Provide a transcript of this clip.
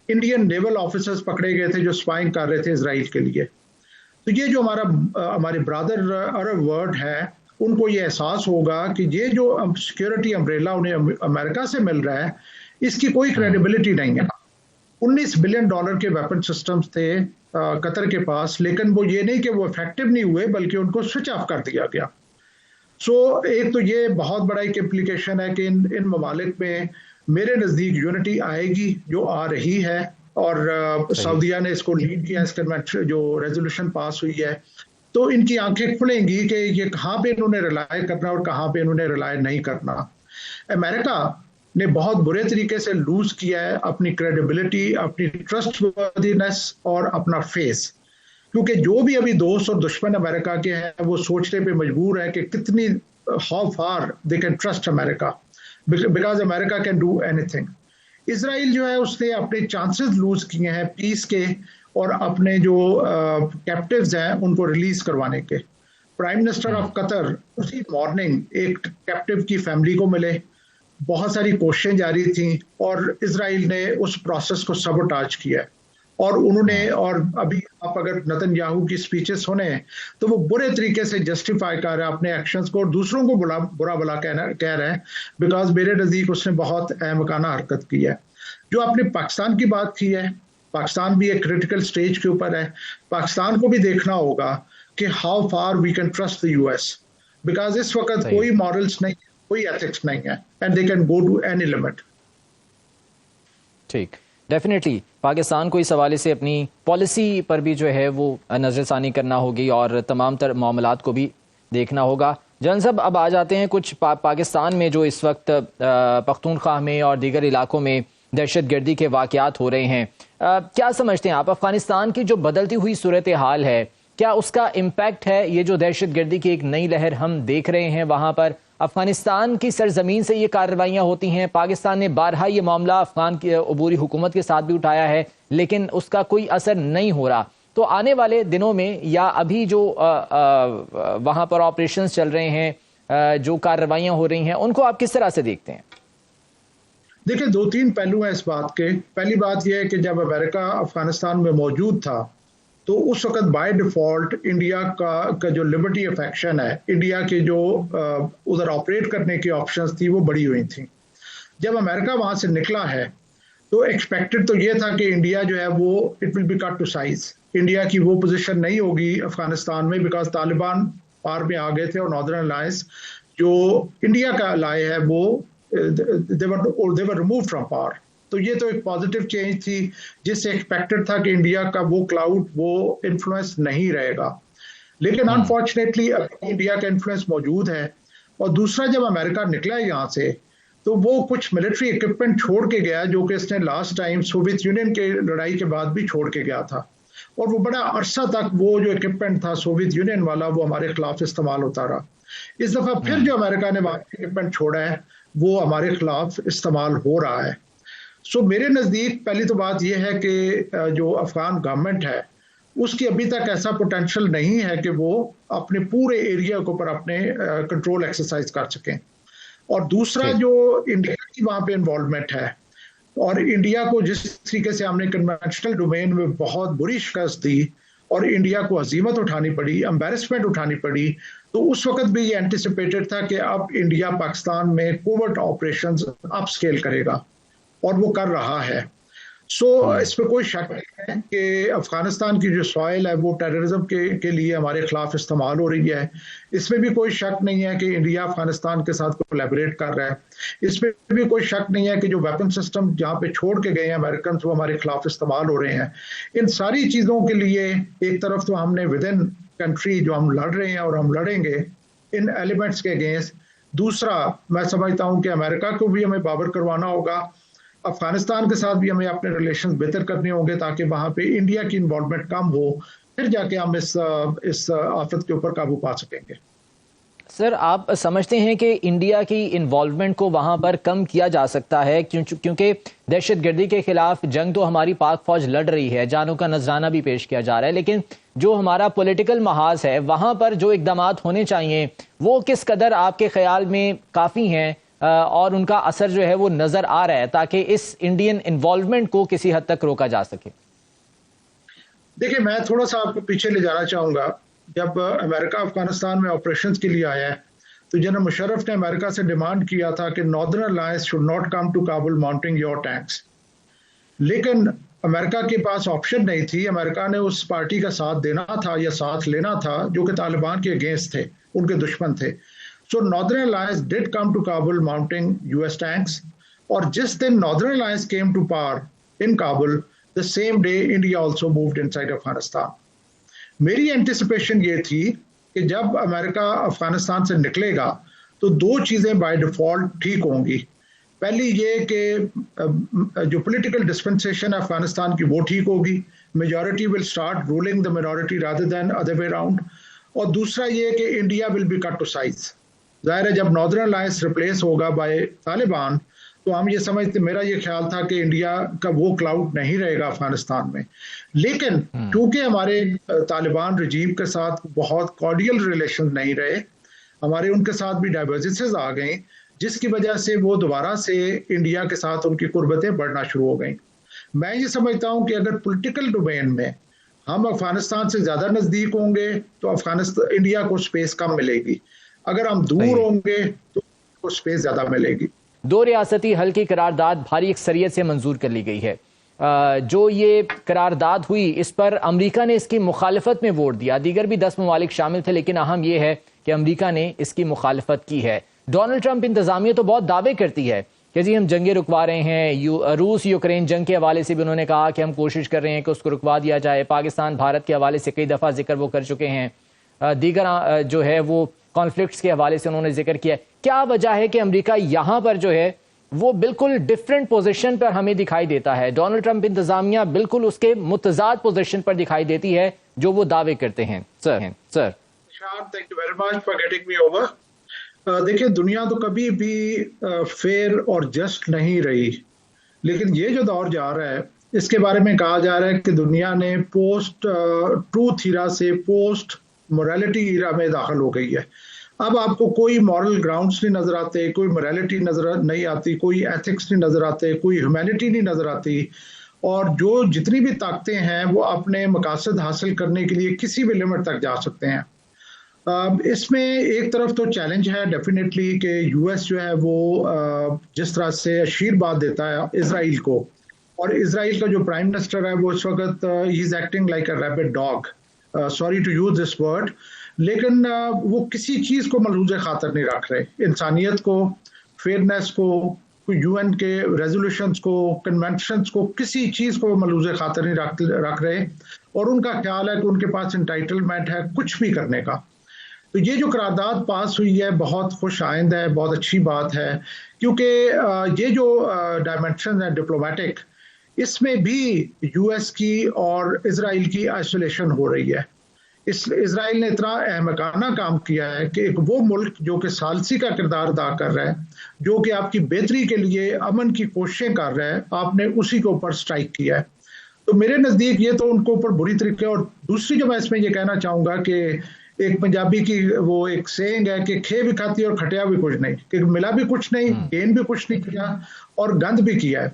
Indian naval officers पकड़े गए थे जो स्पाइंग कर रहे थे इजराइल के लिए। तो ये जो हमारे ब्रदर अरब वर्ल्ड है, उनको ये एहसास होगा कि ये जो सिक्योरिटी अम्ब्रेला उन्हें अमेरिका से मिल रहा है, इसकी कोई क्रेडिबिलिटी नहीं है। $19 बिलियन के वेपन सिस्टम्स थे कतर के पास, लेकिन वो ये नहीं कि वो इफेक्टिव नहीं हुए, बल्कि उनको स्विच ऑफ कर दिया गया। एक तो ये बहुत बड़ा एक इम्प्लीकेशन है कि इन ममालिक में मेरे नज़दीक यूनिटी आएगी, जो आ रही है, और सऊदीया ने इसको लीड किया, इस कन्वेंशन जो रेजोल्यूशन पास हुई है। तो इनकी आंखें खुलेंगी कि ये कहाँ पे इन्होंने रिलाय करना और कहाँ पे इन्होंने रिलाय नहीं करना। अमेरिका ने बहुत बुरे तरीके से लूज किया है अपनी क्रेडिबिलिटी, अपनी ट्रस्टवर्दीनेस और अपना फेस, क्योंकि जो भी अभी दोस्त और दुश्मन अमेरिका के हैं वो सोचने पे मजबूर है कि कितनी how far they can trust America, because America can do anything. Israel जो है उसने अपने चांसेस लूज किए हैं पीस के और अपने जो कैप्टिव्स हैं उनको रिलीज करवाने के। प्राइम मिनिस्टर ऑफ कतर उसी मॉर्निंग एक कैप्टिव की फैमिली को मिले, बहुत सारी कोशिशें जारी थी और इजराइल ने उस प्रोसेस को सबोटाज किया और उन्होंने, और अभी आप अगर नेतन्याहू की स्पीचेस सुने तो वो बुरे तरीके से जस्टिफाई कर रहा है अपने एक्शंस को और दूसरों को बुरा भला कह रहा है, बिकॉज मेरे नज़दीक उसने बहुत अहमकाना हरकत की है। जो आपने पाकिस्तान की बात की है, पाकिस्तान भी एक क्रिटिकल स्टेज के ऊपर है। पाकिस्तान को भी देखना होगा कि how far we can trust the US, because इस वक्त कोई मॉरल्स नहीं, कोई एथिक्स नहीं है, and they can go to any limit. ठीक, डेफिनेटली पाकिस्तान को इस हवाले से अपनी पॉलिसी पर भी जो है वो नज़रसानी करना होगी और तमाम तर मामलात को भी देखना होगा। जनरल साहब, अब आ जाते हैं कुछ पाकिस्तान में जो इस वक्त पख्तूनख्वा में और दीगर इलाकों में दहशत गर्दी के वाक़यात हो रहे हैं। क्या समझते हैं आप, अफगानिस्तान की जो बदलती हुई सूरत हाल है, क्या उसका इम्पैक्ट है ये जो दहशत गर्दी की एक नई लहर हम देख रहे हैं वहाँ पर? अफगानिस्तान की सरजमीन से ये कार्रवाइयाँ होती हैं, पाकिस्तान ने बारहा ये मामला अफगान की अबूरी हुकूमत के साथ भी उठाया है, लेकिन उसका कोई असर नहीं हो रहा। तो आने वाले दिनों में या अभी जो वहाँ पर ऑपरेशंस चल रहे हैं, जो कार्रवाइयाँ हो रही हैं, उनको आप किस तरह से देखते हैं? देखिए, 2-3 पहलू हैं इस बात के। पहली बात यह है कि जब अमेरिका अफगानिस्तान में मौजूद था तो उस वक्त बाय डिफॉल्ट इंडिया का जो लिबर्टी ऑफ एक्शन है, इंडिया के जो उधर ऑपरेट करने की ऑप्शंस थी वो बढ़ी हुई थी। जब अमेरिका वहां से निकला है तो एक्सपेक्टेड तो ये था कि इंडिया जो है वो it will be cut to size. India की वो पोजीशन नहीं होगी अफगानिस्तान में, बिकॉज तालिबान पार में आ गए थे और नॉर्दर्न अलायंस जो इंडिया का अलाय है वो they were removed from power। तो ये तो एक पॉजिटिव चेंज थी जिससे एक्सपेक्टेड था कि इंडिया का वो क्लाउड, वो इन्फ्लुएंस नहीं रहेगा। लेकिन अनफॉर्चुनेटली इंडिया का इन्फ्लुएंस मौजूद है। और दूसरा, जब अमेरिका निकला यहाँ से तो वो कुछ मिलिट्री इक्विपमेंट छोड़ के गया जो कि इसने लास्ट टाइम सोवियत यूनियन के लड़ाई के बाद भी छोड़ के गया था, और वो बड़ा अरसा तक वो जो इक्विपमेंट था सोवियत यूनियन वाला वो हमारे खिलाफ इस्तेमाल होता रहा। इस दफा फिर जो अमेरिका ने वहां इक्विपमेंट छोड़ा है वो हमारे खिलाफ इस्तेमाल हो रहा है। मेरे नज़दीक पहली तो बात यह है कि जो अफगान गवर्नमेंट है उसकी अभी तक ऐसा पोटेंशियल नहीं है कि वो अपने पूरे एरिया के ऊपर अपने कंट्रोल एक्सरसाइज कर सकें। और दूसरा, जो इंडिया की वहाँ पे इन्वॉल्वमेंट है और इंडिया को जिस तरीके से हमने कन्वेंशनल डोमेन में बहुत बुरी शिकस्त दी और इंडिया को हजीमत उठानी पड़ी, एम्बेरसमेंट उठानी पड़ी, तो उस वक्त भी ये एंटिसिपेटेड था कि अब इंडिया पाकिस्तान में कोवर्ट ऑपरेशंस अप स्केल करेगा और वो कर रहा है। इसमें कोई शक नहीं है कि अफगानिस्तान की जो सॉइल है वो टेररिज्म के लिए हमारे खिलाफ इस्तेमाल हो रही है। इसमें भी कोई शक नहीं है कि इंडिया अफगानिस्तान के साथ कोलैबोरेट कर रहा है। इसमें भी कोई शक नहीं है कि जो वेपन सिस्टम जहाँ पे छोड़ के गए हैं अमेरिकन वो हमारे खिलाफ इस्तेमाल हो रहे हैं। इन सारी चीज़ों के लिए एक तरफ तो हमने विद इन कंट्री जो हम लड़ रहे हैं और हम लड़ेंगे इन एलिमेंट्स के अगेंस्ट। दूसरा, मैं समझता हूँ कि अमेरिका को भी हमें बाबर करवाना होगा, अफगानिस्तान के साथ भी हमें अपने रिलेशन बेहतर करने होंगे ताकि वहां पे इंडिया की इन्वॉल्वमेंट कम हो, फिर जाके हम इस आफत के ऊपर काबू पा सकेंगे। सर, आप समझते हैं कि इंडिया की इन्वॉल्वमेंट को वहां पर कम किया जा सकता है क्योंकि दहशतगर्दी के खिलाफ जंग तो हमारी पाक फौज लड़ रही है, जानों का नजराना भी पेश किया जा रहा है, लेकिन जो हमारा पॉलिटिकल महाज है वहां पर जो इकदाम होने चाहिए वो किस कदर आपके ख्याल में काफ़ी हैं اور ان کا اثر جو ہے وہ نظر آ رہا ہے تاکہ اس انڈین انوالومنٹ کو کسی حد تک روکا جا سکے؟ دیکھیں، میں تھوڑا سا آپ کو پیچھے لے جانا چاہوں گا. جب امریکہ افغانستان میں آپریشنز کے لیے آیا ہے تو جنرل مشرف نے امریکہ سے ڈیمانڈ کیا تھا کہ northern alliance should not come to Kabul mounting your tanks. لیکن امریکہ کے پاس آپشن نہیں تھی. امریکہ نے اس پارٹی کا ساتھ دینا تھا یا ساتھ لینا تھا جو کہ طالبان کے اگینسٹ تھے، ان کے دشمن تھے. So Northern Alliance did come to Kabul mounting US tanks, اور جس دن Northern Alliance came to power in Kabul, the same day India also moved inside Afghanistan. میری انٹیسپیشن یہ تھی کہ جب امریکہ افغانستان سے نکلے گا تو دو چیزیں بائی ڈیفالٹ ٹھیک ہوں گی. پہلی یہ کہ جو پولیٹیکل ڈسپنسیشن ہے افغانستان کی وہ ٹھیک ہوگی، majority will start ruling the minority rather than other way around. اور دوسرا یہ کہ India will be cut to size. ظاہر ہے جب ناردرن الائنس ریپلیس ہوگا بائی طالبان تو ہم یہ سمجھتے، میرا یہ خیال تھا کہ انڈیا کا وہ کلاؤڈ نہیں رہے گا افغانستان میں. لیکن کیونکہ ہمارے طالبان رجیم کے ساتھ بہت کارڈیل ریلیشن نہیں رہے، ہمارے ان کے ساتھ بھی ڈائیورسٹیز آ گئیں، جس کی وجہ سے وہ دوبارہ سے انڈیا کے ساتھ ان کی قربتیں بڑھنا شروع ہو گئیں. میں یہ سمجھتا ہوں کہ اگر پولیٹیکل ڈومین میں ہم افغانستان سے زیادہ نزدیک ہوں گے تو انڈیا کو سپیس کم ملے گی، اگر ہم دور ہوں گے تو سپیس زیادہ ملے گی. دو ریاستی حل کی قرارداد بھاری اکثریت سے منظور کر لی گئی ہے. جو یہ قرارداد ہوئی اس پر امریکہ نے اس کی مخالفت میں ووٹ دیا. دیگر بھی 10 ممالک شامل تھے، لیکن اہم یہ ہے کہ امریکہ نے اس کی مخالفت کی ہے. ڈونلڈ ٹرمپ انتظامیہ تو بہت دعوے کرتی ہے کہ جی ہم جنگیں رکوا رہے ہیں. روس یوکرین جنگ کے حوالے سے بھی انہوں نے کہا کہ ہم کوشش کر رہے ہیں کہ اس کو رکوا دیا جائے. پاکستان بھارت کے حوالے سے کئی دفعہ ذکر وہ کر چکے ہیں. دیگر جو ہے وہ کانفلکٹس کے حوالے سے انہوں نے ذکر کیا. کیا وجہ ہے کہ امریکہ یہاں پر جو ہے وہ بالکل ڈیفرنٹ پوزیشن پر ہمیں دکھائی دیتا ہے؟ ڈونلڈ ٹرمپ انتظامیہ بالکل اس کے متضاد پوزیشن پر دکھائی دیتی ہے جو وہ دعوے کرتے ہیں. سر thank you very much for getting me over. دیکھیں، دنیا تو کبھی بھی فیئر اور جسٹ نہیں رہی، لیکن یہ جو دور جا رہا ہے اس کے بارے میں کہا جا رہا ہے کہ دنیا نے پوسٹ ٹروتھ ایرا سے پوسٹ مورالٹی ایرا میں داخل ہو گئی ہے. اب آپ کو کوئی مورل گراؤنڈز نہیں نظر آتے، کوئی مورالٹی نظر نہیں آتی، کوئی ایتھکس نہیں نظر آتے، کوئی ہیومینٹی نہیں نظر آتی، اور جو جتنی بھی طاقتیں ہیں وہ اپنے مقاصد حاصل کرنے کے لیے کسی بھی لمٹ تک جا سکتے ہیں. اس میں ایک طرف تو چیلنج ہے ڈیفینیٹلی کہ US جو ہے وہ جس طرح سے اشیر بات دیتا ہے اسرائیل کو، اور اسرائیل کا جو پرائم منسٹر ہے وہ اس وقت ہی is acting like a rabid dog, sorry to use this word, لیکن وہ کسی چیز کو ملحوظ خاطر نہیں رکھ رہے. انسانیت کو، فیئرنیس کو، UN کے ریزولوشنز کو، کنونشنز کو، کسی چیز کو ملحوظ خاطر نہیں رکھ رہے، اور ان کا خیال ہے کہ ان کے پاس انٹائٹلمنٹ ہے کچھ بھی کرنے کا. تو یہ جو قرارداد پاس ہوئی ہے بہت خوش آئند ہے، بہت اچھی بات ہے، کیونکہ یہ جو ڈائمینشن ہے ڈپلومیٹک، اس میں بھی US کی اور اسرائیل کی آئسولیشن ہو رہی ہے. اسرائیل نے اتنا احمقانہ کام کیا ہے کہ ایک وہ ملک جو کہ ثالثی کا کردار ادا کر رہا ہے، جو کہ آپ کی بہتری کے لیے امن کی کوششیں کر رہا ہے، آپ نے اسی کے اوپر سٹرائک کیا ہے. تو میرے نزدیک یہ تو ان کے اوپر بری طریقے. اور دوسری جو میں اس میں یہ کہنا چاہوں گا کہ ایک پنجابی کی وہ ایک سینگ ہے کہ کھے بھی کھاتی اور کھٹیا بھی کچھ نہیں، کہ ملا بھی کچھ نہیں، گین بھی کچھ نہیں کیا، اور گند بھی کیا ہے.